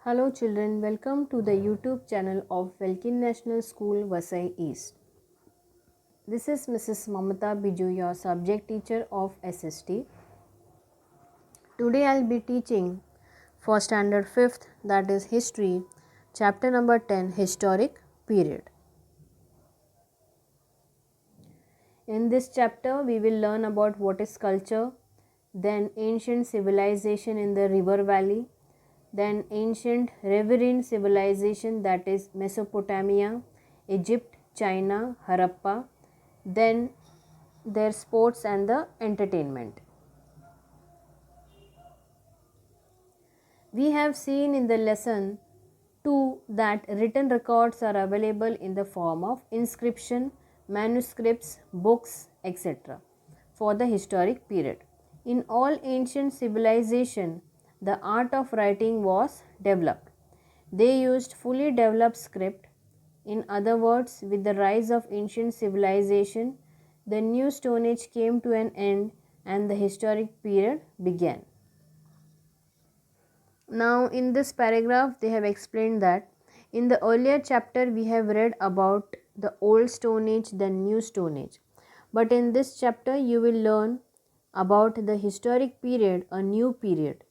Hello children, welcome to the YouTube channel of Velkin National School, Vasai East. This is Mrs. Mamata Biju, your subject teacher of SST. Today I'll be teaching for standard 5th, that is history, chapter number 10, historic period. In this chapter we will learn about what is culture, then ancient civilization in the river valley, then ancient riverine civilization, that is Mesopotamia, Egypt, China, Harappa, then their sports and the entertainment. We have seen in the lesson 2 that written records are available in the form of inscription, manuscripts, books, etc. for the historic period. In all ancient civilization, the art of writing was developed. They used fully developed script. In other words, with the rise of ancient civilization, the new Stone Age came to an end and the historic period began. Now in this paragraph they have explained that in the earlier chapter we have read about the old Stone Age, the new Stone Age. But in this chapter you will learn about the historic period, a new period.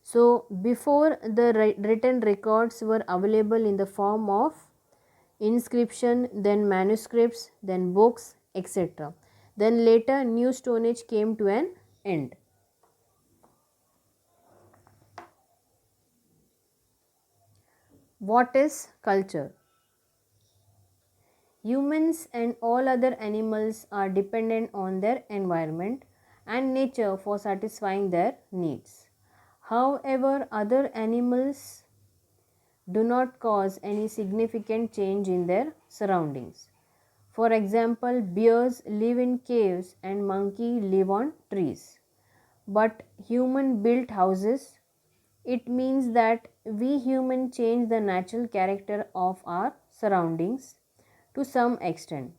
So before the written records were available in the form of inscription, then manuscripts, then books, etc. Then later new Stone Age came to an end. What is culture? Humans and all other animals are dependent on their environment and nature for satisfying their needs. However, other animals do not cause any significant change in their surroundings. For example, bears live in caves and monkeys live on trees. But human built houses, it means that we humans change the natural character of our surroundings to some extent.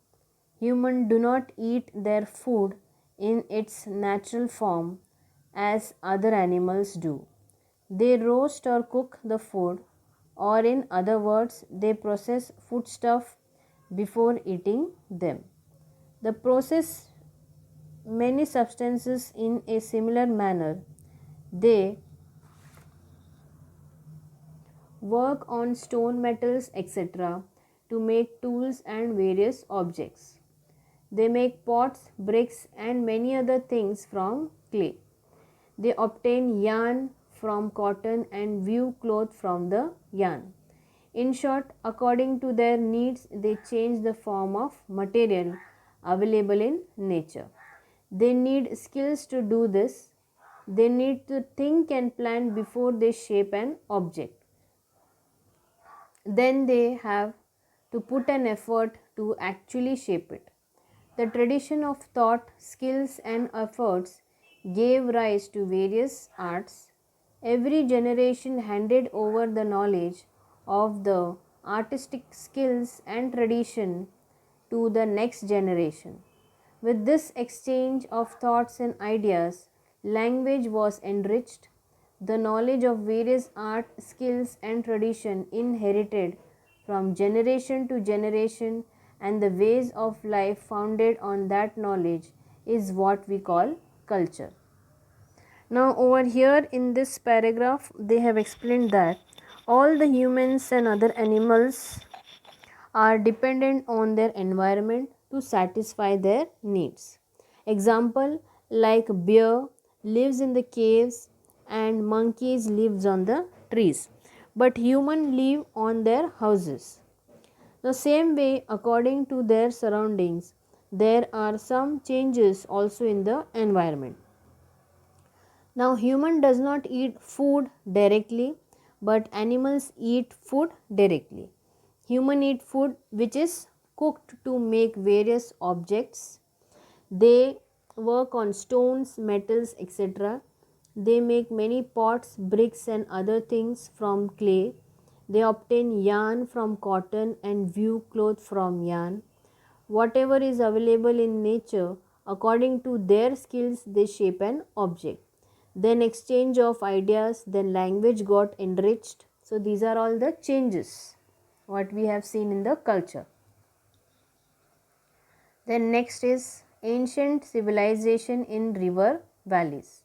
Humans do not eat their food in its natural form as other animals do. They roast or cook the food, or in other words, they process foodstuff before eating them. The process many substances in a similar manner. They work on stone, metals, etc. to make tools and various objects. They make pots, bricks, and many other things from clay. They obtain yarn from cotton and weave cloth from the yarn. In short, according to their needs, they change the form of material available in nature. They need skills to do this. They need to think and plan before they shape an object. Then they have to put an effort to actually shape it. The tradition of thought, skills, and efforts gave rise to various arts. Every generation handed over the knowledge of the artistic skills and tradition to the next generation. With this exchange of thoughts and ideas, language was enriched. The knowledge of various art, skills, and tradition inherited from generation to generation and the ways of life founded on that knowledge is what we call culture. Now over here in this paragraph they have explained that all the humans and other animals are dependent on their environment to satisfy their needs. Example, like bear lives in the caves and monkeys lives on the trees, but human live on their houses. The same way, according to their surroundings, there are some changes also in the environment. Now human does not eat food directly, but animals eat food directly. Human eat food which is cooked to make various objects. They work on stones, metals, etc. They make many pots, bricks, and other things from clay. They obtain yarn from cotton and weave cloth from yarn. Whatever is available in nature, according to their skills, they shape an object. Then exchange of ideas, then language got enriched, So these are all the changes what we have seen in the culture. Then next is ancient civilization in river valleys.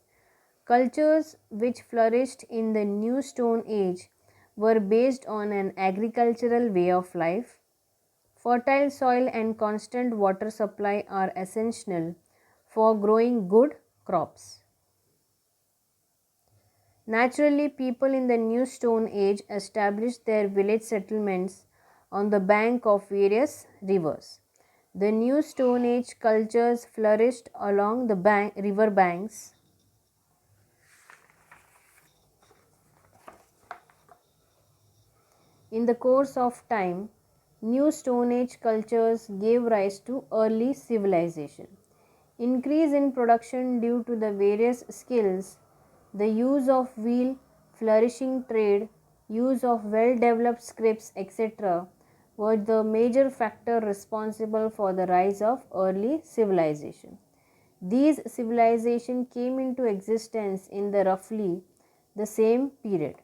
Cultures which flourished in the New Stone Age were based on an agricultural way of life. Fertile soil and constant water supply are essential for growing good crops. Naturally, people in the New Stone Age established their village settlements on the bank of various rivers. The New Stone Age cultures flourished along the river banks. In the course of time, New Stone Age cultures gave rise to early civilization. Increase in production due to the various skills, the use of wheel, flourishing trade, use of well developed scripts, etc., were the major factor responsible for the rise of early civilization. These civilizations came into existence in the roughly the same period.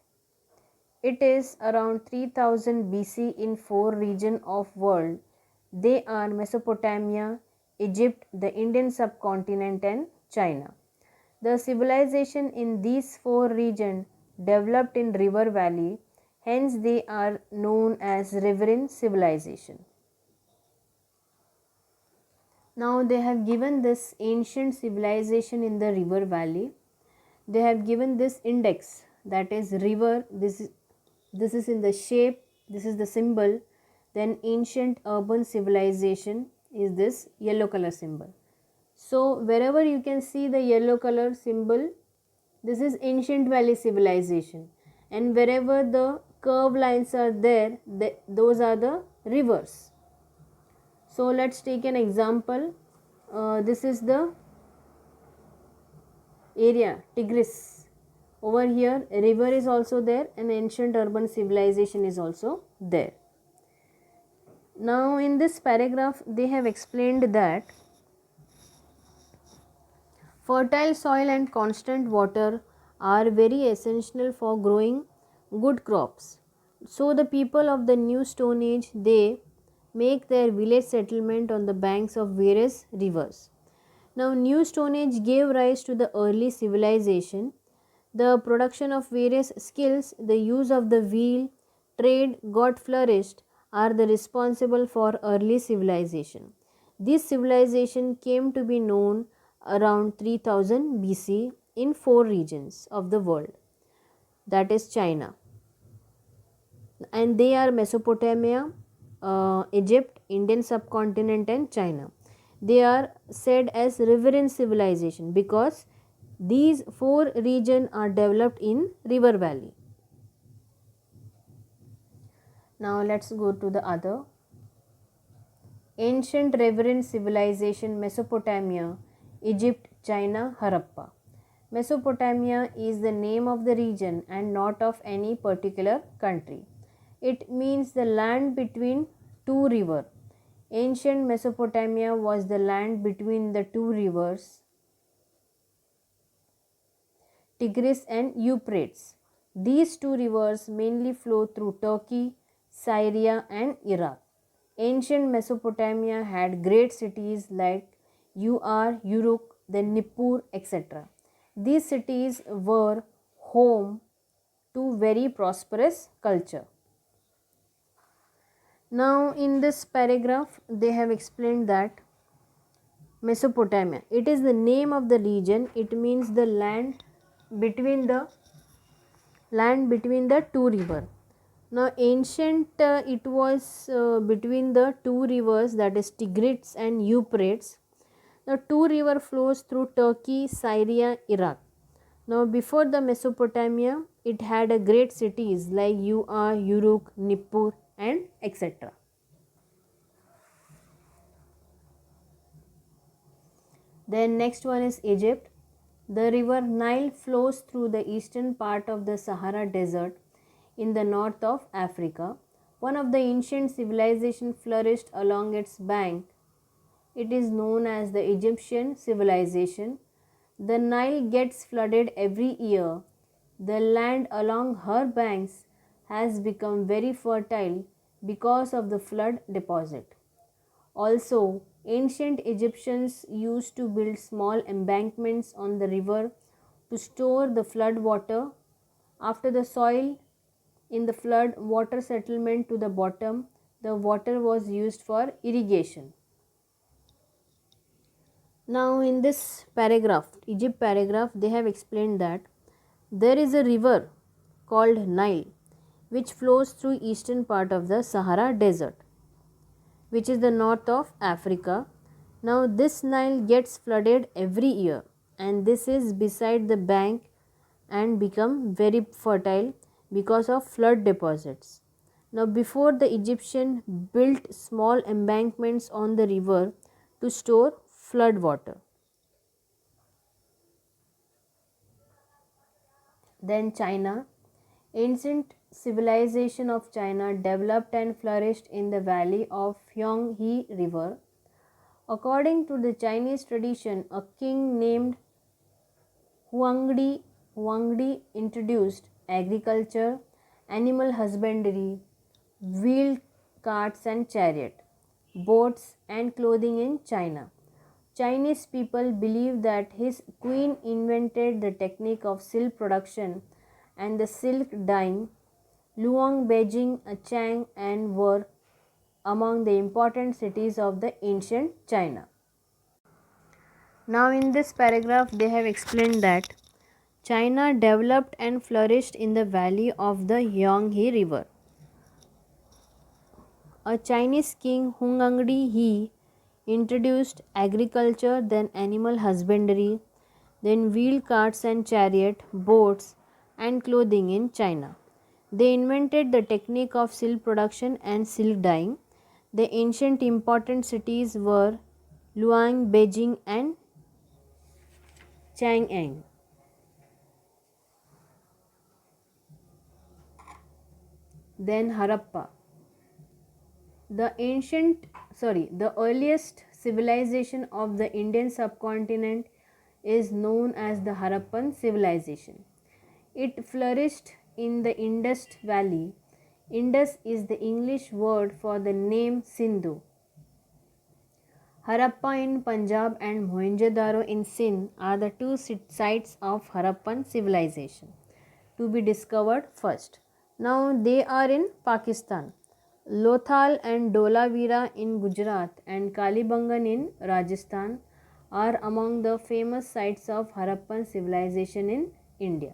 It is around 3000 BC in four regions of world. They are Mesopotamia, Egypt, the Indian subcontinent and China. The civilization in these four regions developed in river valley, hence they are known as riverine civilization. Now they have given this ancient civilization in the river valley. They have given this index, that is river, this is in the shape, this is the symbol. Then ancient urban civilization is this yellow color symbol. So wherever you can see the yellow color symbol, this is ancient valley civilization, and wherever the curved lines are there, those are the rivers. So let's take an example. This is the area Tigris. Over here a river is also there and ancient urban civilization is also there. Now in this paragraph they have explained that fertile soil and constant water are very essential for growing good crops. So the people of the New Stone Age, they make their village settlement on the banks of various rivers. Now New Stone Age gave rise to the early civilization. The production of various skills, the use of the wheel, trade got flourished are the responsible for early civilization. This civilization came to be known around 3000 BC in four regions of the world, that is China, and they are Mesopotamia, Egypt, Indian subcontinent and China. They are said as riverine civilization because these four regions are developed in river valley. Now let's go to the other. Ancient riverine civilization Mesopotamia, Egypt, China, Harappa. Mesopotamia is the name of the region and not of any particular country. It means the land between two rivers. Ancient Mesopotamia was the land between the two rivers, Tigris and Euphrates. These two rivers mainly flow through Turkey, Syria and Iraq. Ancient Mesopotamia had great cities like Uruk, then Nippur, etc. These cities were home to very prosperous culture. Now in this paragraph they have explained that Mesopotamia, it is the name of the region. It means the land between the two rivers. Now ancient it was between the two rivers, that is Tigris and Euphrates. The two river flows through Turkey, Syria, Iraq. Now before the Mesopotamia, it had a great cities like Uruk, Nippur and etc. Then next one is Egypt. The river Nile flows through the eastern part of the Sahara Desert in the north of Africa. One of the ancient civilizations flourished along its bank. It is known as the Egyptian civilization. The Nile gets flooded every year. The land along her banks has become very fertile because of the flood deposit. Also, ancient Egyptians used to build small embankments on the river to store the flood water. After the soil in the flood water settlement to the bottom, the water was used for irrigation. Now, in this paragraph, Egypt paragraph, they have explained that there is a river called Nile which flows through eastern part of the Sahara Desert, which is the north of Africa. Now, this Nile gets flooded every year, and this is beside the bank and become very fertile because of flood deposits. Now, before the Egyptian built small embankments on the river to store flood water. Then China. Ancient civilization of China developed and flourished in the valley of Yangtze River. According to the Chinese tradition, a king named Huangdi introduced agriculture, animal husbandry, wheeled carts and chariot, boats and clothing in China. Chinese people believe that his queen invented the technique of silk production and the silk dyeing. Luang, Beijing, Chang and were among the important cities of the ancient China. Now in this paragraph they have explained that China developed and flourished in the valley of the Yangtze River. A Chinese king Huangdi He introduced agriculture, then animal husbandry, then wheeled carts and chariot, boats and clothing in China. They invented the technique of silk production and silk dyeing. The ancient important cities were Luang, Beijing and Chang'an. Then Harappa. The earliest civilization of the Indian subcontinent is known as the Harappan civilization. It flourished in the Indus Valley. Indus is the English word for the name Sindhu. Harappa in Punjab and Mohenjo-daro in Sindh are the two sites of Harappan civilization to be discovered first. Now they are in Pakistan. Lothal and Dholavira in Gujarat and Kalibangan in Rajasthan are among the famous sites of Harappan civilization in India.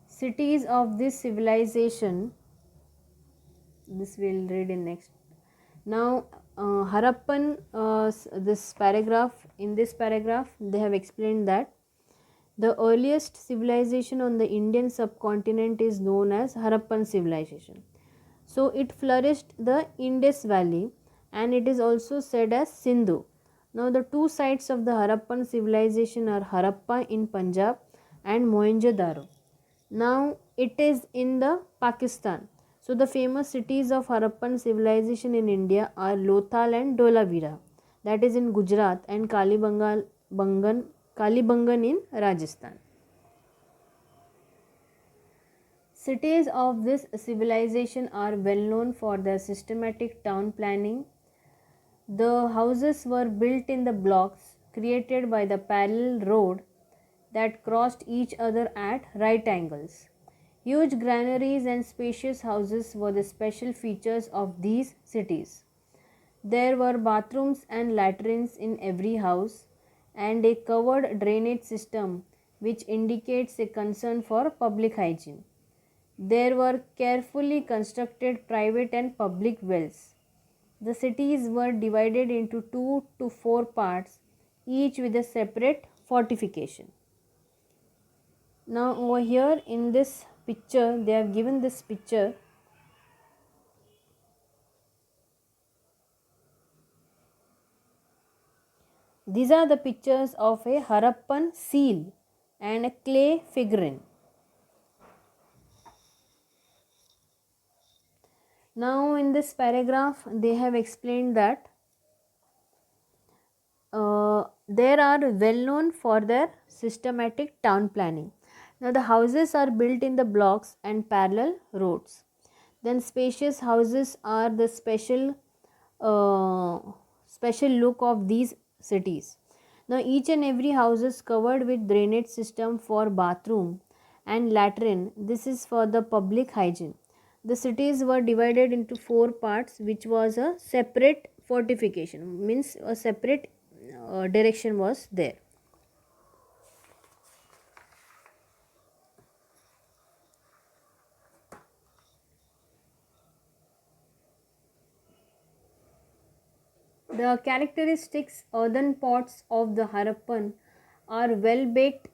Cities of this civilization, this we'll read in next. Now Harappan, in this paragraph they have explained that the earliest civilization on the Indian subcontinent is known as Harappan civilization. So it flourished the Indus Valley and it is also said as Sindhu. Now the two sites of the Harappan civilization are Harappa in Punjab and Mohenjo-daro. Now it is in the Pakistan. So the famous cities of Harappan civilization in India are Lothal and Dholavira, that is in Gujarat, and Kalibangan in Rajasthan. Cities of this civilization are well known for their systematic town planning. The houses were built in the blocks created by the parallel road that crossed each other at right angles. Huge granaries and spacious houses were the special features of these cities. There were bathrooms and latrines in every house and a covered drainage system which indicates a concern for public hygiene. There were carefully constructed private and public wells. The cities were divided into 2 to 4 parts, each with a separate fortification. Now over here in this picture, they have given this picture. These are the pictures of a Harappan seal and a clay figurine. Now in this paragraph they have explained that they are well known for their systematic town planning. Now the houses are built in the blocks and parallel roads. Then spacious houses are the special look of these cities. Now each and every house is covered with drainage system for bathroom and latrine. This is for the public hygiene. The cities were divided into four parts, which was a separate fortification, means a separate direction was there. The characteristics earthen pots of the Harappan are well baked,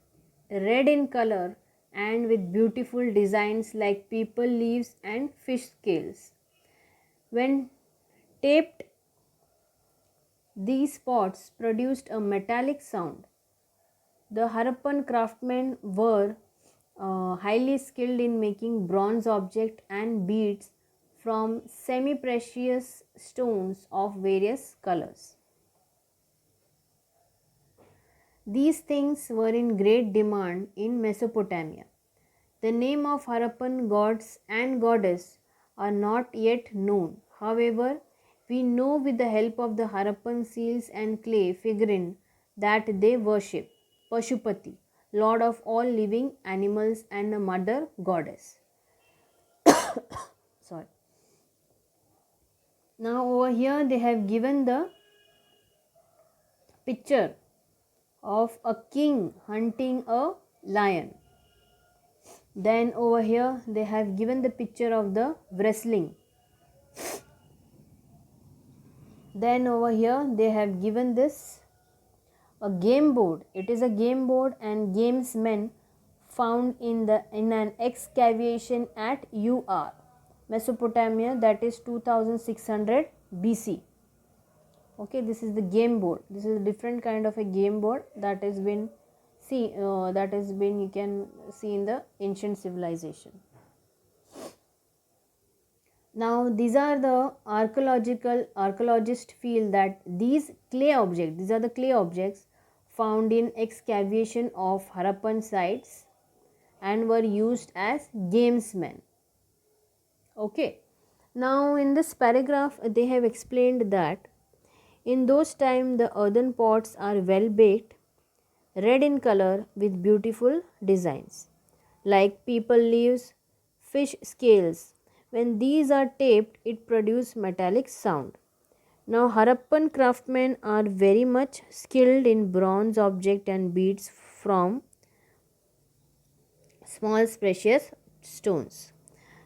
red in color, and with beautiful designs like people leaves and fish scales. When taped, these pots produced a metallic sound. The Harappan craftsmen were highly skilled in making bronze objects and beads from semi precious stones of various colors. These things were in great demand in Mesopotamia. The name of Harappan gods and goddess are not yet known. However, we know with the help of the Harappan seals and clay figurine that they worship Pashupati, lord of all living animals and a mother goddess. Sorry. Now over here they have given the picture of a king hunting a lion. Then over here they have given the picture of the wrestling. Then over here they have given this a game board. It is a game board and gamesmen found in an excavation at Ur, Mesopotamia, that is 2600 BC. Okay, this is the game board. This is a different kind of a game board that has been you can see in the ancient civilization. Now these are the archaeologists feel that these are the clay objects found in excavation of Harappan sites and were used as gamesmen. Okay. Now in this paragraph they have explained that in those times the earthen pots are well baked, red in color with beautiful designs like people leaves, fish scales. When these are taped, it produces metallic sound. Now Harappan craftsmen are very much skilled in bronze object and beads from small precious stones.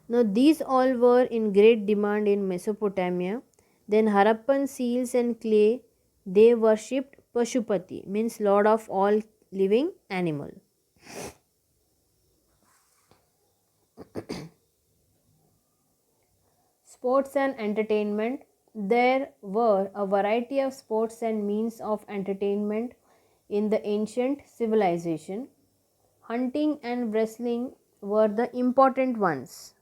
Now these all were in great demand in Mesopotamia. Then Harappan seals and clay, they worshipped Pashupati, means lord of all living animal. Sports and entertainment. There were a variety of sports and means of entertainment in the ancient civilization. Hunting and wrestling were the important ones.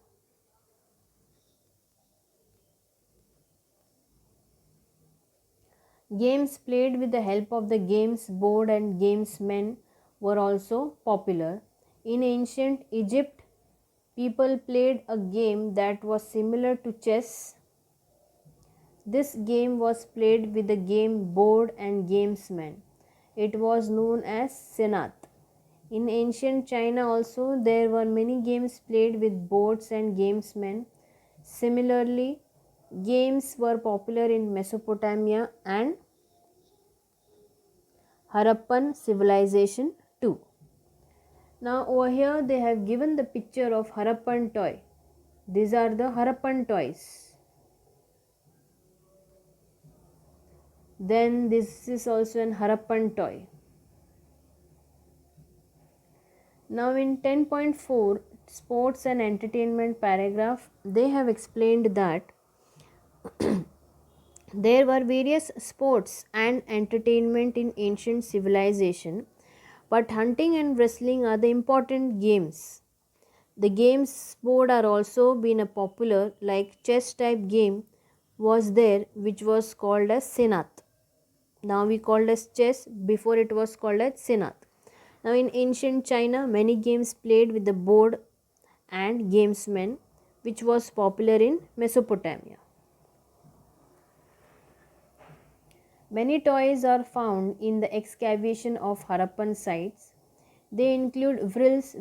Games played with the help of the games board and gamesmen were also popular. In ancient Egypt, people played a game that was similar to chess. This game was played with the game board and gamesmen. It was known as Senat. In ancient China also there were many games played with boards and gamesmen. Similarly, games were popular in Mesopotamia and Harappan civilization too. Now over here they have given the picture of Harappan toy. These are the Harappan toys. Then this is also an Harappan toy. Now in 10.4 sports and entertainment paragraph, they have explained that there were various sports and entertainment in ancient civilization, but hunting and wrestling are the important games. The games board are also been a popular like chess type game was there, which was called as Senat. Now we called as chess, before it was called as Senat. Now, in ancient China, many games played with the board and gamesmen, which was popular in Mesopotamia. Many toys are found in the excavation of Harappan sites. They include vrills,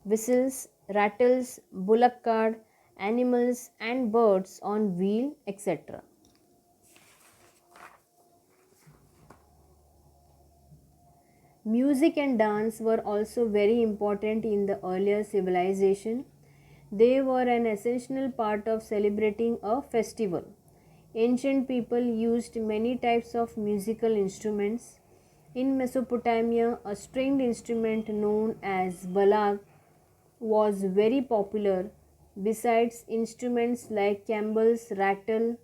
whistles, rattles, bullock cart, animals and birds on wheel, etc. Music and dance were also very important in the earlier civilization. They were an essential part of celebrating a festival. Ancient people used many types of musical instruments. In Mesopotamia, a stringed instrument known as balag was very popular. Besides, instruments like cymbals, rattle,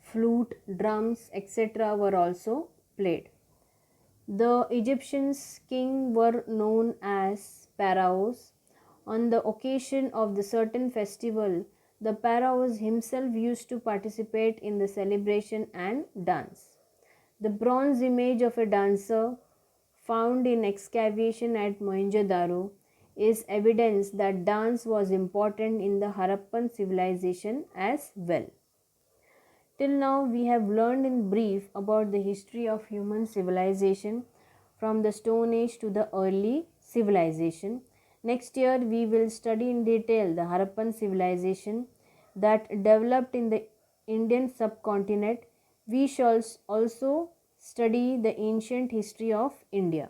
flute, drums, etc. were also played. The Egyptians' king were known as pharaohs. On the occasion of the certain festival, the pharaohs himself used to participate in the celebration and dance. The bronze image of a dancer found in excavation at Mohenjo-daro is evidence that dance was important in the Harappan civilization as well. Till now, we have learned in brief about the history of human civilization from the Stone Age to the early civilization. Next year, we will study in detail the Harappan civilization that developed in the Indian subcontinent. We shall also study the ancient history of India.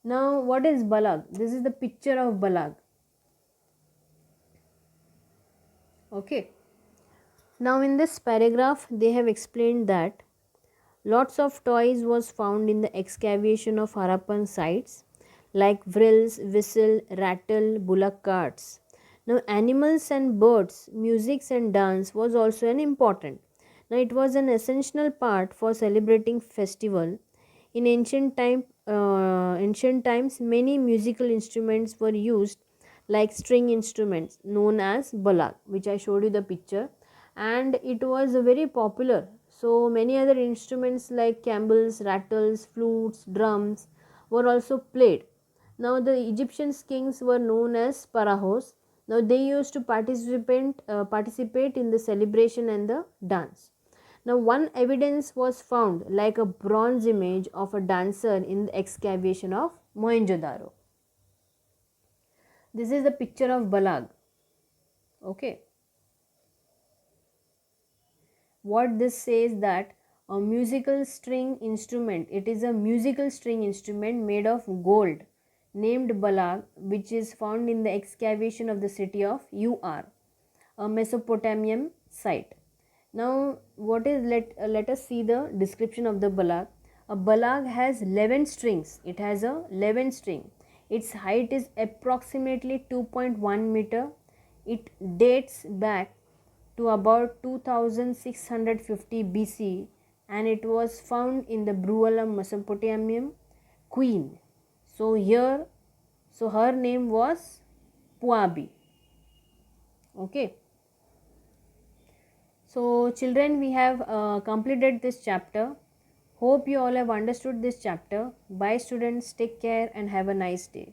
Now, what is Balag? This is the picture of Balag. Okay. Now, in this paragraph, they have explained that lots of toys was found in the excavation of Harappan sites like vrills, whistle, rattle, bullock carts. Now, animals and birds, music and dance was also an important. Now, it was an essential part for celebrating festival. In ancient times, many musical instruments were used, like string instruments known as balag, which I showed you the picture, and it was very popular. So many other instruments like cymbals, rattles, flutes, drums were also played. Now the Egyptian kings were known as pharaohs. Now they used to participate in the celebration and the dance. Now one evidence was found like a bronze image of a dancer in the excavation of Mohenjo-daro. This is the picture of Balag. Okay. What this says that a musical string instrument, it is a musical string instrument made of gold named Balag, which is found in the excavation of the city of Ur, a Mesopotamian site. Now what is let us see the description of the balag. A balag has 11 strings. It has a 11 string. Its height is approximately 2.1 meter. It dates back to about 2650 BC and it was found in the Brualam Mesopotamian queen. So her name was Puabi. Okay. So children, we have completed this chapter. Hope you all have understood this chapter. Bye students, take care and have a nice day.